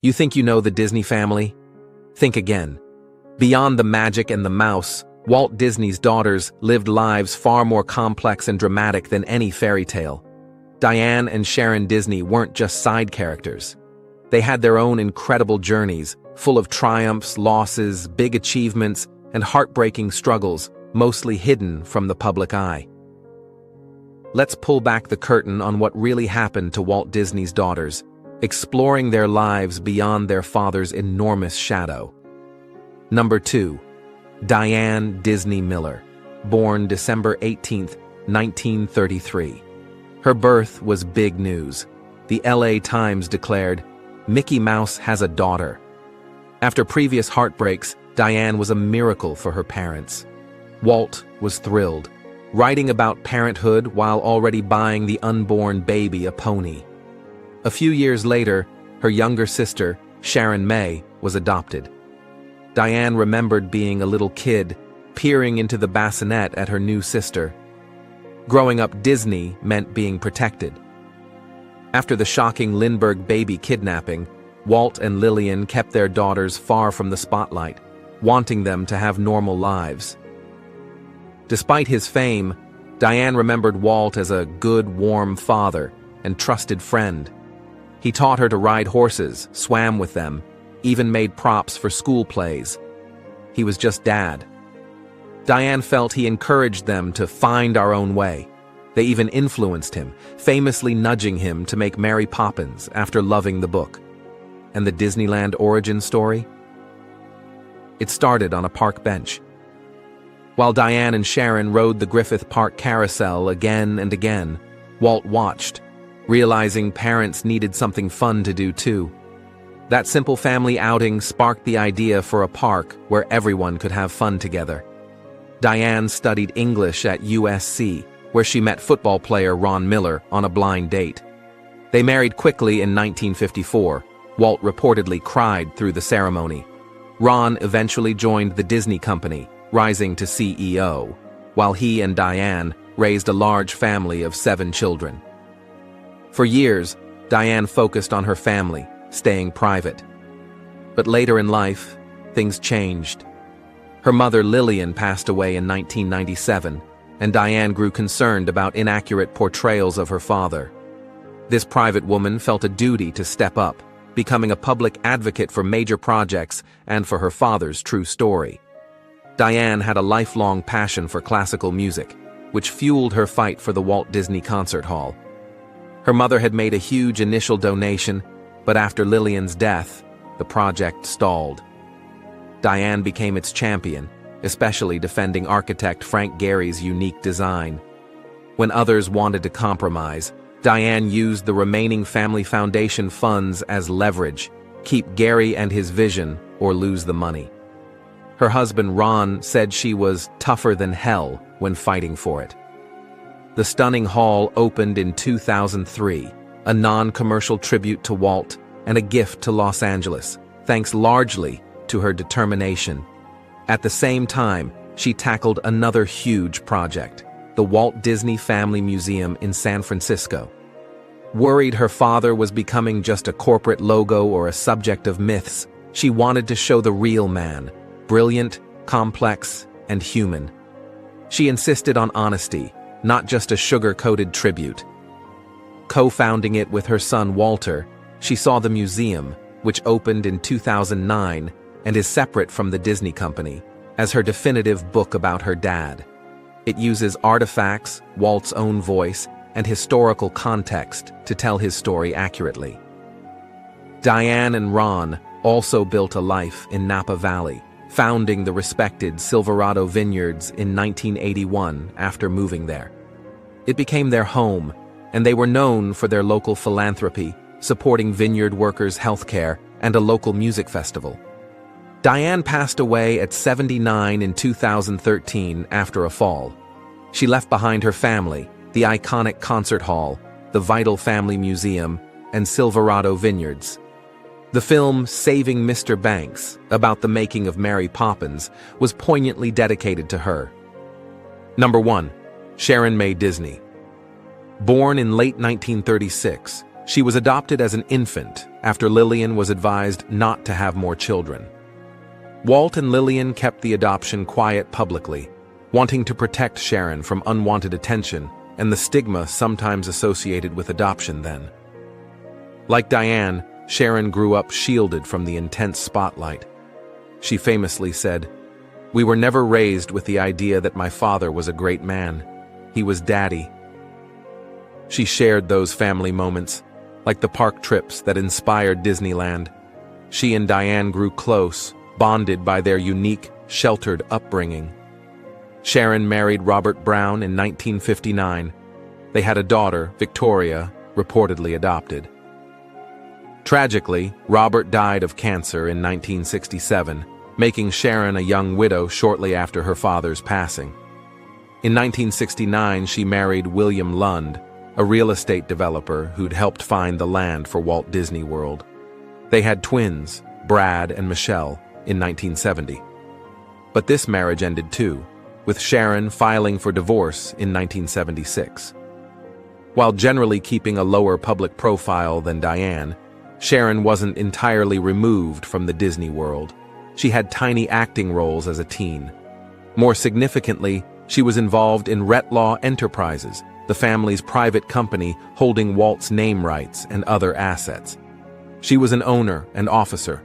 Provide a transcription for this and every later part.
You think you know the Disney family? Think again. Beyond the magic and the mouse, Walt Disney's daughters lived lives far more complex and dramatic than any fairy tale. Diane and Sharon Disney weren't just side characters. They had their own incredible journeys, full of triumphs, losses, big achievements, and heartbreaking struggles, mostly hidden from the public eye. Let's pull back the curtain on what really happened to Walt Disney's daughters, exploring their lives beyond their father's enormous shadow. Number 2. Diane Disney Miller, born December 18, 1933. Her birth was big news. The LA Times declared, "Mickey Mouse has a daughter." After previous heartbreaks, Diane was a miracle for her parents. Walt was thrilled, writing about parenthood while already buying the unborn baby a pony. A few years later, her younger sister, Sharon May, was adopted. Diane remembered being a little kid, peering into the bassinet at her new sister. Growing up Disney meant being protected. After the shocking Lindbergh baby kidnapping, Walt and Lillian kept their daughters far from the spotlight, wanting them to have normal lives. Despite his fame, Diane remembered Walt as a good, warm father and trusted friend. He taught her to ride horses, swam with them, even made props for school plays. He was just Dad. Diane felt he encouraged them to find our own way. They even influenced him, famously nudging him to make Mary Poppins after loving the book. And the Disneyland origin story? It started on a park bench. While Diane and Sharon rode the Griffith Park carousel again and again, Walt watched, realizing parents needed something fun to do too. That simple family outing sparked the idea for a park where everyone could have fun together. Diane studied English at USC, where she met football player Ron Miller on a blind date. They married quickly in 1954. Walt reportedly cried through the ceremony. Ron eventually joined the Disney Company, rising to CEO, while he and Diane raised a large family of 7 children. For years, Diane focused on her family, staying private. But later in life, things changed. Her mother Lillian passed away in 1997, and Diane grew concerned about inaccurate portrayals of her father. This private woman felt a duty to step up, becoming a public advocate for major projects and for her father's true story. Diane had a lifelong passion for classical music, which fueled her fight for the Walt Disney Concert Hall. Her mother had made a huge initial donation, but after Lillian's death, the project stalled. Diane became its champion, especially defending architect Frank Gehry's unique design. When others wanted to compromise, Diane used the remaining family foundation funds as leverage, keep Gehry and his vision or lose the money. Her husband Ron said she was tougher than hell when fighting for it. The stunning hall opened in 2003, a non-commercial tribute to Walt and a gift to Los Angeles, thanks largely to her determination. At the same time, she tackled another huge project, the Walt Disney Family Museum in San Francisco. Worried her father was becoming just a corporate logo or a subject of myths, she wanted to show the real man, brilliant, complex, and human. She insisted on honesty, not just a sugar-coated tribute. Co-founding it with her son Walter, she saw the museum, which opened in 2009 and is separate from the Disney Company, as her definitive book about her dad. It uses artifacts, Walt's own voice, and historical context to tell his story accurately. Diane and Ron also built a life in Napa Valley, founding the respected Silverado Vineyards in 1981 after moving there. It became their home, and they were known for their local philanthropy, supporting vineyard workers' health care and a local music festival. Diane passed away at 79 in 2013 after a fall. She left behind her family, the iconic concert hall, the vital family museum, and Silverado Vineyards. The film Saving Mr. Banks, about the making of Mary Poppins, was poignantly dedicated to her. Number 1. Sharon May Disney. Born in late 1936, She was adopted as an infant after Lillian was advised not to have more children. Walt and Lillian kept the adoption quiet publicly, wanting to protect Sharon from unwanted attention and the stigma sometimes associated with adoption then. Like Diane, Sharon grew up shielded from the intense spotlight. She famously said, "We were never raised with the idea that my father was a great man. He was Daddy." She shared those family moments, like the park trips that inspired Disneyland. She and Diane grew close, bonded by their unique, sheltered upbringing. Sharon married Robert Brown in 1959. They had a daughter, Victoria, reportedly adopted. Tragically, Robert died of cancer in 1967, making Sharon a young widow shortly after her father's passing. In 1969, she married William Lund, a real estate developer who'd helped find the land for Walt Disney World. They had twins, Brad and Michelle, in 1970. But this marriage ended too, with Sharon filing for divorce in 1976. While generally keeping a lower public profile than Diane, Sharon wasn't entirely removed from the Disney world. She had tiny acting roles as a teen. More significantly, she was involved in Retlaw Enterprises, the family's private company holding Walt's name rights and other assets. She was an owner and officer.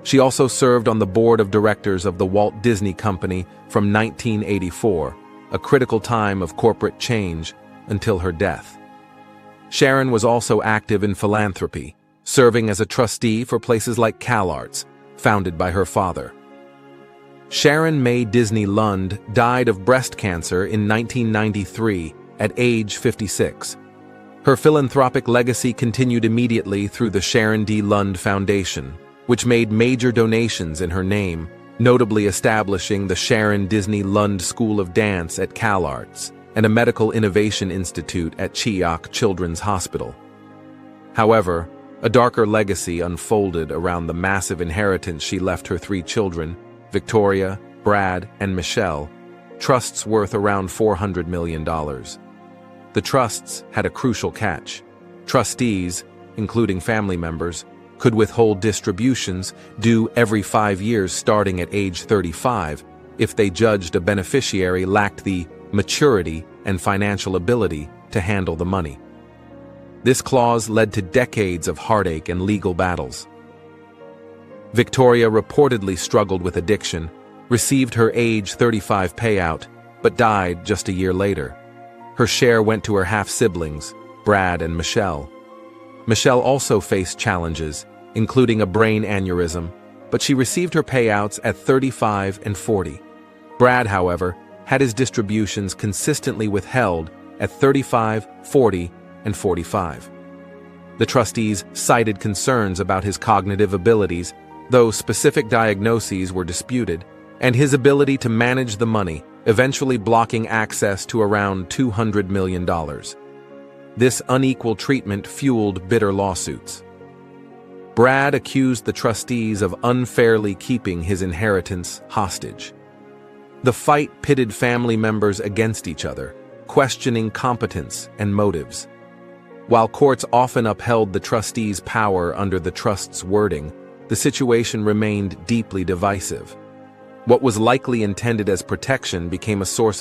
She also served on the board of directors of the Walt Disney Company from 1984, a critical time of corporate change, until her death. Sharon was also active in philanthropy, serving as a trustee for places like CalArts, founded by her father. Sharon May Disney Lund died of breast cancer in 1993 at age 56. Her philanthropic legacy continued immediately through the Sharon D. Lund Foundation, which made major donations in her name, notably establishing the Sharon Disney Lund School of Dance at CalArts and a medical innovation institute at Cheok Children's Hospital. However, a darker legacy unfolded around the massive inheritance she left her 3 children, Victoria, Brad, and Michelle, trusts worth around $400 million. The trusts had a crucial catch. Trustees, including family members, could withhold distributions due every 5 years starting at age 35 if they judged a beneficiary lacked the maturity and financial ability to handle the money. This clause led to decades of heartache and legal battles. Victoria reportedly struggled with addiction, received her age 35 payout, but died just a year later. Her share went to her half-siblings, Brad and Michelle. Michelle also faced challenges, including a brain aneurysm, but she received her payouts at 35 and 40. Brad, however, had his distributions consistently withheld at 35, 40, and 45. The trustees cited concerns about his cognitive abilities, though specific diagnoses were disputed, and his ability to manage the money, eventually blocking access to around $200 million. This unequal treatment fueled bitter lawsuits. Brad accused the trustees of unfairly keeping his inheritance hostage. The fight pitted family members against each other, questioning competence and motives. While courts often upheld the trustees' power under the trust's wording, the situation remained deeply divisive. What was likely intended as protection became a source of